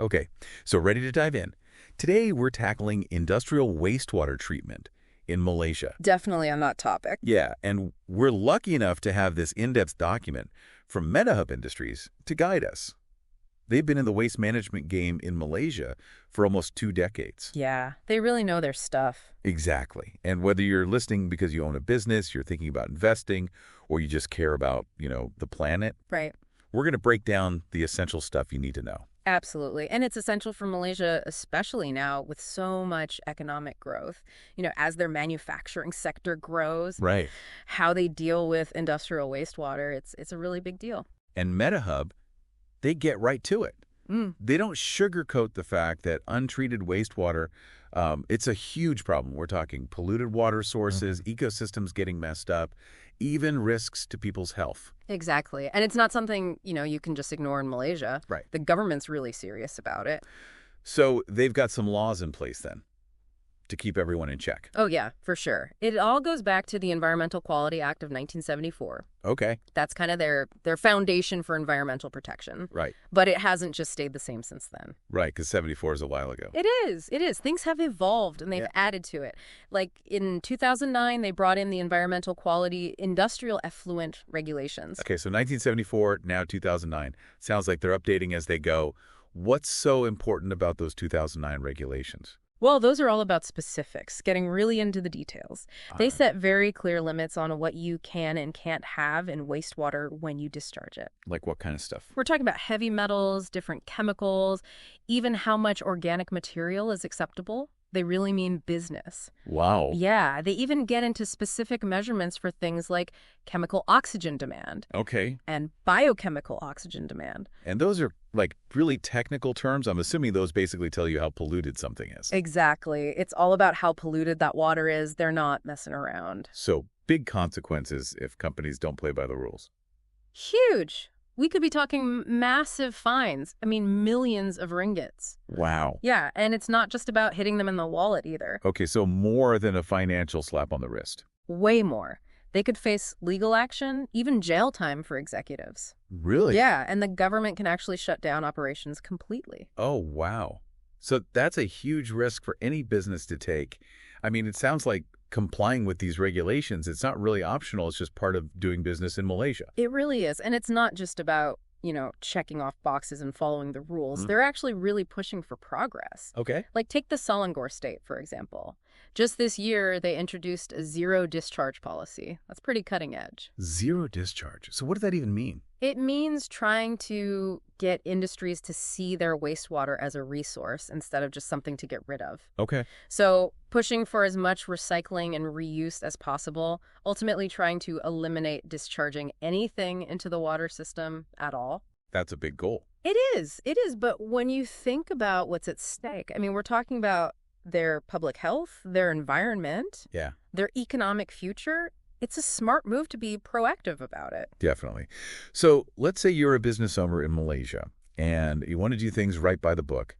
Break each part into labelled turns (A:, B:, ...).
A: Okay, so ready to dive in. Today, we're tackling industrial wastewater treatment in Malaysia.
B: Definitely on that topic.
A: Yeah, and we're lucky enough to have this in-depth document from Metahub Industries to guide us. They've been in the waste management game in Malaysia for almost 2 decades.
B: Yeah, they really know their stuff.
A: Exactly. And whether you're listening because you own a business, you're thinking about investing, or you just care about, the planet,
B: Right.
A: we're going to break down the essential stuff you need to know.
B: Absolutely. And it's essential for Malaysia, especially now with so much economic growth. As their manufacturing sector grows,
A: Right.
B: how they deal with industrial wastewater, it's a really big deal.
A: And Metahub, they get right to it. They don't sugarcoat the fact that untreated wastewater, it's a huge problem. We're talking polluted water sources, ecosystems getting messed up, even risks to people's health.
B: Exactly. And it's not something, you can just ignore in Malaysia.
A: Right.
B: The government's really serious about it.
A: So they've got some laws in place then to keep everyone in check.
B: Oh, yeah, for sure. It all goes back to the Environmental Quality Act of 1974.
A: Okay.
B: That's kind of their foundation for environmental protection.
A: Right.
B: But it hasn't just stayed the same since then.
A: Right, because 74 is a while ago.
B: It is. It is. Things have evolved, and they've added to it. Like in 2009, they brought in the Environmental Quality Industrial Effluent regulations.
A: Okay, so 1974, now 2009. Sounds like they're updating as they go. What's so important about those 2009 regulations?
B: Well, those are all about specifics, getting really into the details. They set very clear limits on what you can and can't have in wastewater when you discharge it.
A: Like what kind of stuff?
B: We're talking about heavy metals, different chemicals, even how much organic material is acceptable. They really mean business.
A: Wow.
B: Yeah, they even get into specific measurements for things like chemical oxygen demand.
A: Okay.
B: And biochemical oxygen demand.
A: And those are like really technical terms. I'm assuming those basically tell you how polluted something is.
B: Exactly. It's all about how polluted that water is. They're not messing around.
A: So big consequences if companies don't play by the rules.
B: Huge. We could be talking massive fines. I mean, millions of ringgits.
A: Wow.
B: Yeah, and it's not just about hitting them in the wallet either.
A: Okay, so more than a financial slap on the wrist.
B: Way more. They could face legal action, even jail time for executives.
A: Really?
B: Yeah, and the government can actually shut down operations completely.
A: Oh, wow. So that's a huge risk for any business to take. I mean, it sounds like complying with these regulations, it's not really optional. It's just part of doing business in Malaysia.
B: It really is. And it's not just about, checking off boxes and following the rules. They're actually really pushing for progress.
A: Okay.
B: Like take the Selangor state, for example. Just this year, they introduced a zero discharge policy. That's pretty cutting edge.
A: Zero discharge. So what does that even mean?
B: It means trying to get industries to see their wastewater as a resource instead of just something to get rid of.
A: Okay.
B: So pushing for as much recycling and reuse as possible, ultimately trying to eliminate discharging anything into the water system at all.
A: That's a big goal.
B: It is. But when you think about what's at stake, I mean, we're talking about their public health, their environment, their economic future. It's a smart move to be proactive about it.
A: Definitely. So let's say you're a business owner in Malaysia and you want to do things right by the book.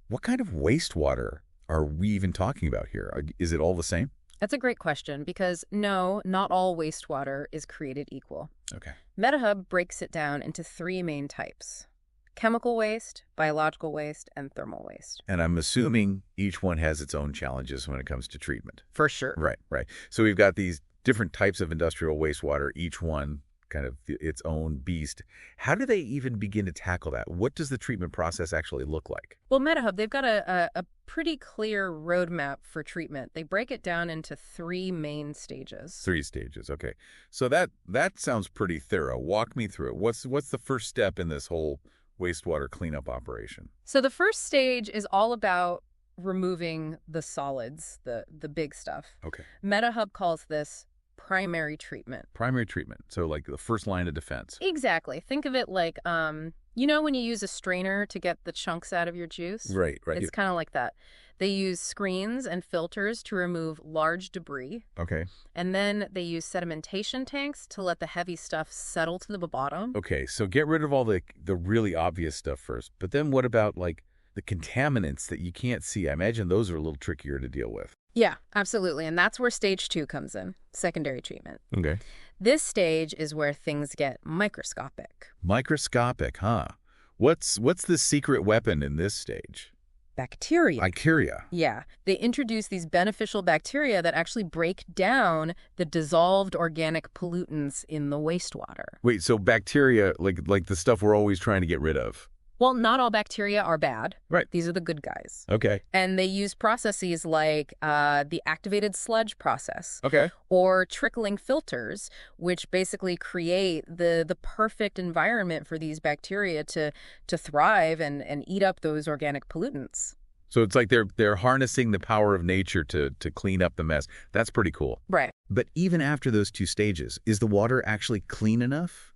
A: What kind of wastewater are we even talking about here? Is it all the same?
B: That's a great question because no, not all wastewater is created equal.
A: Okay.
B: Metahub breaks it down into 3 main types: chemical waste, biological waste, and thermal waste.
A: And I'm assuming each one has its own challenges when it comes to treatment.
B: For sure.
A: Right. So we've got these different types of industrial wastewater, each one kind of its own beast. How do they even begin to tackle that? What does the treatment process actually look like?
B: Well, Metahub, they've got a pretty clear roadmap for treatment. They break it down into 3 main stages.
A: 3 stages, okay. So that sounds pretty thorough. Walk me through it. What's the first step in this whole wastewater cleanup operation?
B: So the first stage is all about removing the solids, the big stuff.
A: Okay.
B: Metahub calls this primary treatment.
A: Primary treatment. So like the first line of defense.
B: Exactly. Think of it like, when you use a strainer to get the chunks out of your juice?
A: Right.
B: It's kind of like that. They use screens and filters to remove large debris.
A: Okay.
B: And then they use sedimentation tanks to let the heavy stuff settle to the bottom.
A: Okay, so get rid of all the really obvious stuff first. But then what about like the contaminants that you can't see? I imagine those are a little trickier to deal with.
B: Yeah, absolutely. And that's where stage 2 comes in, secondary treatment.
A: Okay.
B: This stage is where things get microscopic.
A: Microscopic, huh? What's the secret weapon in this stage?
B: Bacteria.
A: Bacteria.
B: Yeah. They introduce these beneficial bacteria that actually break down the dissolved organic pollutants in the wastewater.
A: Wait, so bacteria, like the stuff we're always trying to get rid of?
B: Well, not all bacteria are bad.
A: Right.
B: These are the good guys.
A: Okay.
B: And they use processes like the activated sludge process.
A: Okay.
B: Or trickling filters, which basically create the perfect environment for these bacteria to thrive and eat up those organic pollutants.
A: So it's like they're harnessing the power of nature to clean up the mess. That's pretty cool.
B: Right.
A: But even after those two stages, is the water actually clean enough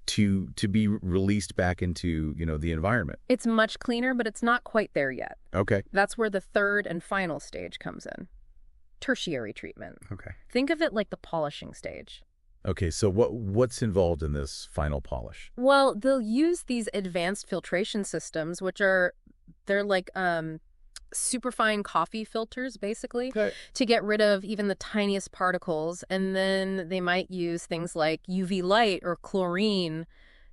A: to be released back into, the environment?
B: It's much cleaner, but it's not quite there yet.
A: Okay.
B: That's where the third and final stage comes in. Tertiary treatment.
A: Okay.
B: Think of it like the polishing stage.
A: Okay, so what's involved in this final polish?
B: Well, they'll use these advanced filtration systems, they're like superfine coffee filters, basically, to get rid of even the tiniest particles. And then they might use things like UV light or chlorine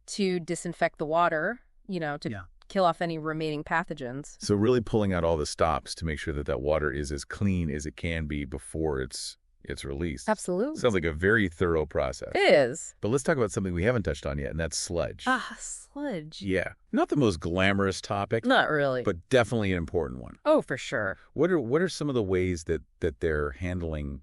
B: to disinfect the water, to kill off any remaining pathogens.
A: So really pulling out all the stops to make sure that water is as clean as it can be before it's released.
B: Absolutely.
A: Sounds like a very thorough process.
B: It is.
A: But let's talk about something we haven't touched on yet, and that's sludge.
B: Sludge.
A: Yeah. Not the most glamorous topic.
B: Not really.
A: But definitely an important one.
B: Oh, for sure.
A: What are some of the ways that they're handling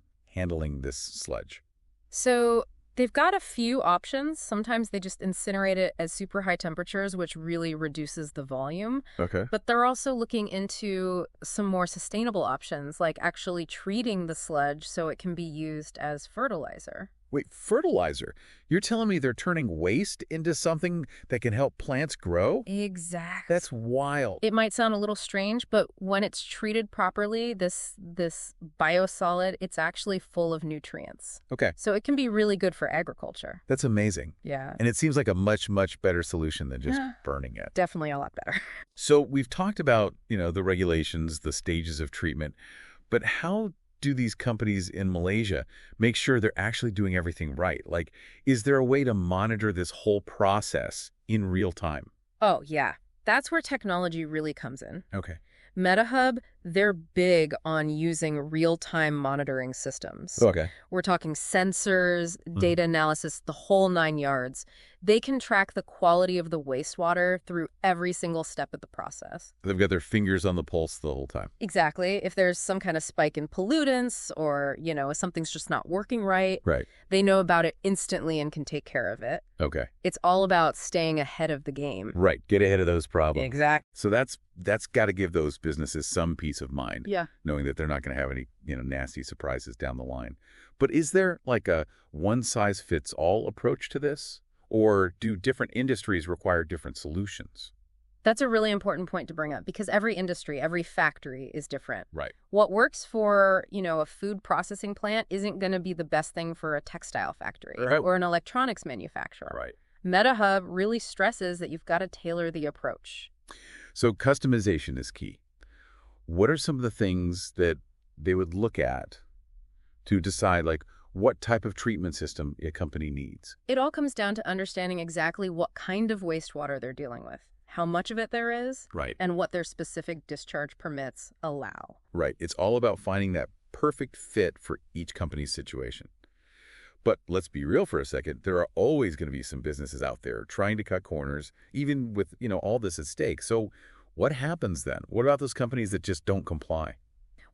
A: this sludge?
B: So they've got a few options. Sometimes they just incinerate it at super high temperatures, which really reduces the volume.
A: Okay.
B: But they're also looking into some more sustainable options, like actually treating the sludge so it can be used as fertilizer.
A: Wait, fertilizer? You're telling me they're turning waste into something that can help plants grow?
B: Exactly.
A: That's wild.
B: It might sound a little strange, but when it's treated properly, this biosolid, it's actually full of nutrients.
A: Okay.
B: So it can be really good for agriculture.
A: That's amazing.
B: Yeah.
A: And it seems like a much, much better solution than just burning it.
B: Definitely a lot better.
A: So we've talked about, the regulations, the stages of treatment, but how do these companies in Malaysia make sure they're actually doing everything right? Like, is there a way to monitor this whole process in real time?
B: Oh, yeah. That's where technology really comes in.
A: Okay.
B: Metahub, they're big on using real-time monitoring systems.
A: Okay.
B: We're talking sensors, data analysis, the whole 9 yards. They can track the quality of the wastewater through every single step of the process.
A: They've got their fingers on the pulse the whole time.
B: Exactly. If there's some kind of spike in pollutants or, if something's just not working right, they know about it instantly and can take care of it.
A: Okay.
B: It's all about staying ahead of the game.
A: Right. Get ahead of those problems.
B: Exactly.
A: So that's got to give those businesses some peace of mind.
B: Yeah.
A: Knowing that they're not going to have any, nasty surprises down the line. But is there like a one-size-fits-all approach to this? Or do different industries require different solutions?
B: That's a really important point to bring up because every industry, every factory is different.
A: Right.
B: What works for, a food processing plant isn't going to be the best thing for a textile factory or an electronics manufacturer.
A: Right.
B: Metahub really stresses that you've got to tailor the approach.
A: So customization is key. What are some of the things that they would look at to decide, like, what type of treatment system a company needs?
B: It all comes down to understanding exactly what kind of wastewater they're dealing with, how much of it there is, and what their specific discharge permits allow.
A: Right. It's all about finding that perfect fit for each company's situation. But let's be real for a second. There are always going to be some businesses out there trying to cut corners, even with, all this at stake. So what happens then? What about those companies that just don't comply?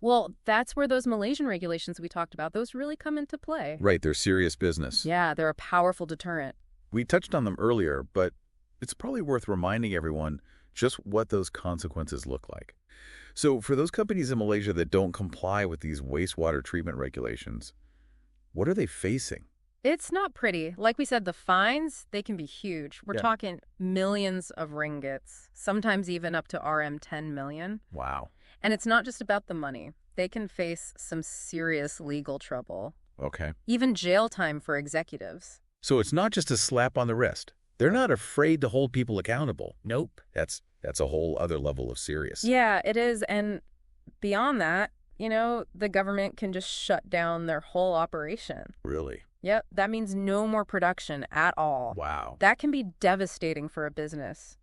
B: Well, that's where those Malaysian regulations we talked about, those really come into play.
A: Right, they're serious business.
B: Yeah, they're a powerful deterrent.
A: We touched on them earlier, but it's probably worth reminding everyone just what those consequences look like. So for those companies in Malaysia that don't comply with these wastewater treatment regulations, what are they facing?
B: It's not pretty. Like we said, the fines, they can be huge. We're talking millions of ringgits, sometimes even up to RM 10 million.
A: Wow.
B: And it's not just about the money. They can face some serious legal trouble.
A: Okay.
B: Even jail time for executives.
A: So it's not just a slap on the wrist. They're not afraid to hold people accountable.
B: Nope.
A: That's a whole other level of serious.
B: Yeah, it is. And beyond that, the government can just shut down their whole operation.
A: Really?
B: Yep. That means no more production at all.
A: Wow.
B: That can be devastating for a business.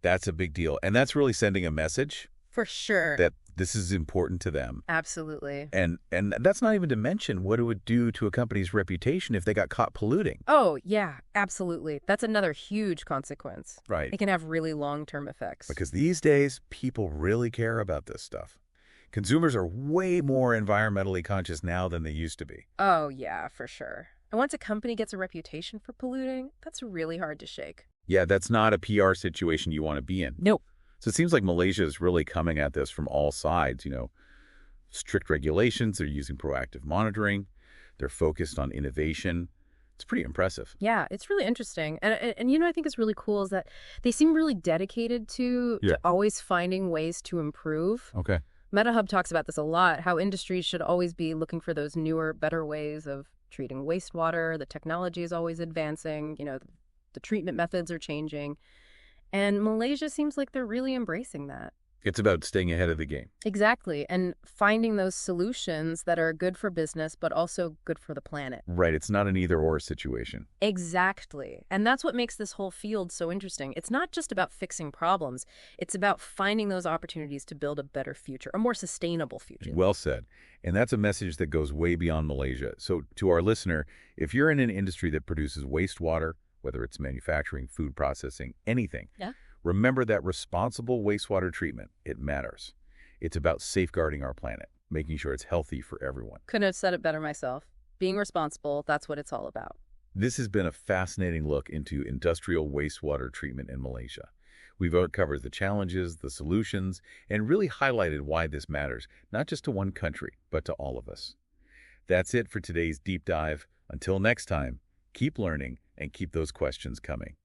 A: That's a big deal. And that's really sending a message
B: For sure.
A: that this is important to them.
B: Absolutely.
A: And that's not even to mention what it would do to a company's reputation if they got caught polluting.
B: Oh, yeah, absolutely. That's another huge consequence.
A: Right.
B: It can have really long-term effects.
A: Because these days, people really care about this stuff. Consumers are way more environmentally conscious now than they used to be.
B: Oh, yeah, for sure. And once a company gets a reputation for polluting, that's really hard to shake.
A: Yeah, that's not a PR situation you want to be in.
B: Nope.
A: So it seems like Malaysia is really coming at this from all sides, strict regulations, they're using proactive monitoring, they're focused on innovation. It's pretty impressive.
B: Yeah, it's really interesting. And I think it's really cool is that they seem really dedicated to always finding ways to improve.
A: Okay.
B: Metahub talks about this a lot, how industries should always be looking for those newer, better ways of treating wastewater. The technology is always advancing. The treatment methods are changing. And Malaysia seems like they're really embracing that.
A: It's about staying ahead of the game.
B: Exactly. And finding those solutions that are good for business, but also good for the planet.
A: Right. It's not an either-or situation.
B: Exactly. And that's what makes this whole field so interesting. It's not just about fixing problems. It's about finding those opportunities to build a better future, a more sustainable future.
A: Well said. And that's a message that goes way beyond Malaysia. So to our listener, if you're in an industry that produces wastewater, whether it's manufacturing, food processing, anything, remember that responsible wastewater treatment, it matters. It's about safeguarding our planet, making sure it's healthy for everyone.
B: Couldn't have said it better myself. Being responsible, that's what it's all about.
A: This has been a fascinating look into industrial wastewater treatment in Malaysia. We've covered the challenges, the solutions, and really highlighted why this matters, not just to one country, but to all of us. That's it for today's deep dive. Until next time, keep learning and keep those questions coming.